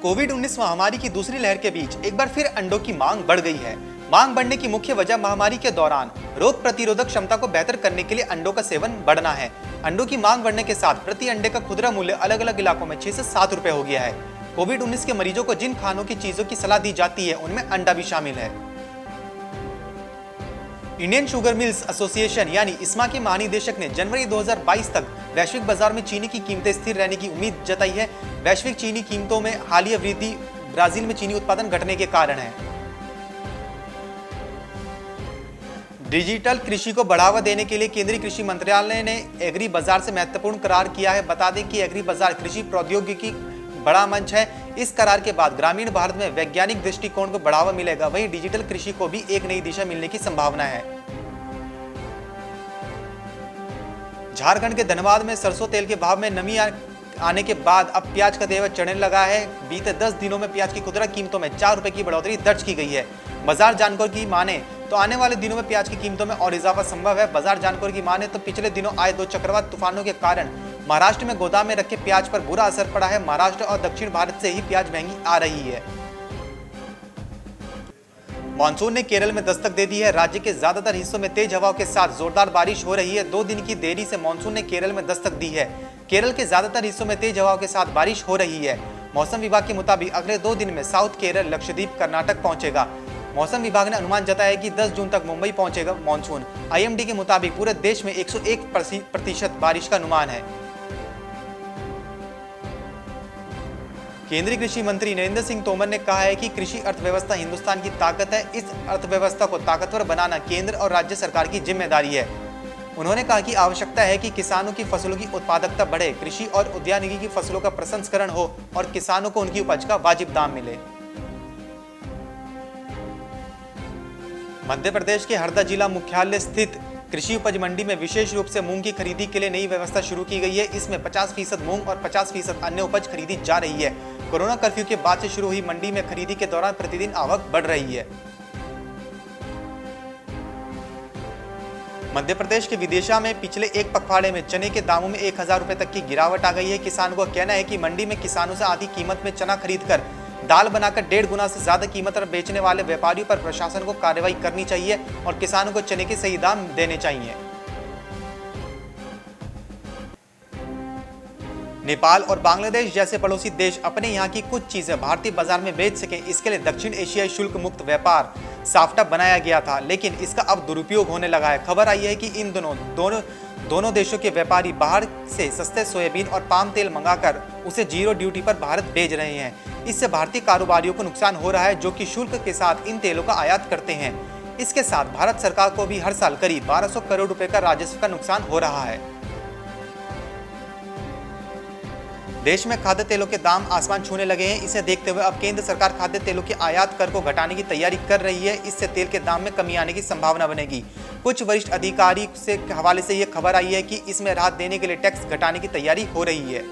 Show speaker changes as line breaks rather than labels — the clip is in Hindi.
कोविड-19 महामारी की दूसरी लहर के बीच एक बार फिर अंडों की मांग बढ़ गई है। मांग बढ़ने की मुख्य वजह महामारी के दौरान रोग प्रतिरोधक क्षमता को बेहतर करने के लिए अंडों का सेवन बढ़ना है। अंडों की मांग बढ़ने के साथ प्रति अंडे का खुदरा मूल्य अलग अलग इलाकों में 6 से 7 रुपए हो गया है। कोविड-19 के मरीजों को जिन खानों की चीजों की सलाह दी जाती है उनमें अंडा भी शामिल है। इंडियन शुगर मिल्स एसोसिएशन यानी इस्मा के महानिदेशक ने जनवरी 2022 तक वैश्विक बाजार में चीनी की कीमतें स्थिर रहने की उम्मीद जताई है। वैश्विक चीनी कीमतों में हालिया वृद्धि ब्राजील में चीनी उत्पादन घटने के कारण है। डिजिटल कृषि को बढ़ावा देने के लिए केंद्रीय कृषि मंत्रालय ने एग्री बाजार से महत्वपूर्ण करार किया है। बता दें कि एग्री बाजार कृषि प्रौद्योगिकी बड़ा मंच है। इस करार के बाद ग्रामीण भारत में वैज्ञानिक दृष्टिकोण को बढ़ावा मिलेगा, वहीं डिजिटल कृषि को भी एक नई दिशा मिलने की संभावना है। झारखंड के धनबाद में सरसों तेल के भाव में नमी आने के बाद अब प्याज का तेवर चढ़ने लगा है। बीते 10 दिनों में प्याज की खुदरा कीमतों में 4 रुपए की बढ़ोतरी दर्ज की गई है। बाजार जानकारों की माने तो आने वाले दिनों में प्याज की कीमतों में और इजाफा संभव है। बाजार जानकारों की माने तो पिछले दिनों आए 2 चक्रवात तूफानों के कारण महाराष्ट्र में गोदाम में रखे प्याज पर बुरा असर पड़ा है। महाराष्ट्र और दक्षिण भारत से ही प्याज महंगी आ रही है। मानसून ने केरल में दस्तक दे दी है। राज्य के ज्यादातर हिस्सों में तेज हवाओं के साथ जोरदार बारिश हो रही है। 2 दिन की देरी से मानसून ने केरल में दस्तक दी है। केरल के ज्यादातर हिस्सों में तेज हवाओं के साथ बारिश हो रही है। मौसम विभाग के मुताबिक अगले 2 दिन में साउथ केरल, लक्षद्वीप, कर्नाटक पहुंचेगा। मौसम विभाग ने अनुमान जताया है कि 10 जून तक मुंबई पहुंचेगा मानसून। आईएमडी के मुताबिक पूरे देश में 101% बारिश का अनुमान है। केंद्रीय कृषि मंत्री नरेंद्र सिंह तोमर ने कहा है कि कृषि अर्थव्यवस्था हिंदुस्तान की ताकत है। इस अर्थव्यवस्था को ताकतवर बनाना केंद्र और राज्य सरकार की जिम्मेदारी है। उन्होंने कहा कि आवश्यकता है कि किसानों की फसलों की उत्पादकता बढ़े, कृषि और उद्यानिकी की फसलों का प्रसंस्करण हो और किसानों को उनकी उपज का वाजिब दाम मिले। मध्य प्रदेश के हरदा जिला मुख्यालय स्थित कृषि उपज मंडी में विशेष रूप से मूंग की खरीदी के लिए नई व्यवस्था शुरू की गई है। इसमें 50% मूंग और 50% अन्य उपज खरीदी जा रही है। कोरोना कर्फ्यू के बाद से शुरू हुई मंडी में खरीदी के दौरान प्रतिदिन आवक बढ़ रही है। मध्य प्रदेश के विदिशा में पिछले एक पखवाड़े में चने के दामों में 1000 रुपए तक की गिरावट आ गई है। किसानों का कहना है कि मंडी में किसानों से आधी कीमत में चना खरीदकर दाल बनाकर 1.5 गुना से ज्यादा कीमत पर बेचने वाले व्यापारियों पर प्रशासन को कार्रवाई करनी चाहिए और किसानों को चने के सही दाम देने चाहिए। नेपाल और बांग्लादेश जैसे पड़ोसी देश अपने यहाँ की कुछ चीजें भारतीय बाजार में बेच सकें, इसके लिए दक्षिण एशियाई शुल्क मुक्त व्यापार साफ्टा बनाया गया था, लेकिन इसका अब दुरुपयोग होने लगा है। खबर आई है कि इन दोनों देशों के व्यापारी बाहर से सस्ते सोयाबीन और पाम तेल मंगाकर उसे 0 ड्यूटी पर भारत भेज रहे हैं। इससे भारतीय कारोबारियों को नुकसान हो रहा है, जो कि शुल्क के साथ इन तेलों का आयात करते हैं। इसके साथ भारत सरकार को भी हर साल करीब 1200 करोड़ रुपए का राजस्व का नुकसान हो रहा है। देश में खाद्य तेलों के दाम आसमान छूने लगे हैं। इसे देखते हुए अब केंद्र सरकार खाद्य तेलों के आयात कर को घटाने की तैयारी कर रही है। इससे तेल के दाम में कमी आने की संभावना बनेगी। कुछ वरिष्ठ अधिकारी से हवाले से यह खबर आई है कि इसमें राहत देने के लिए टैक्स घटाने की तैयारी हो रही है।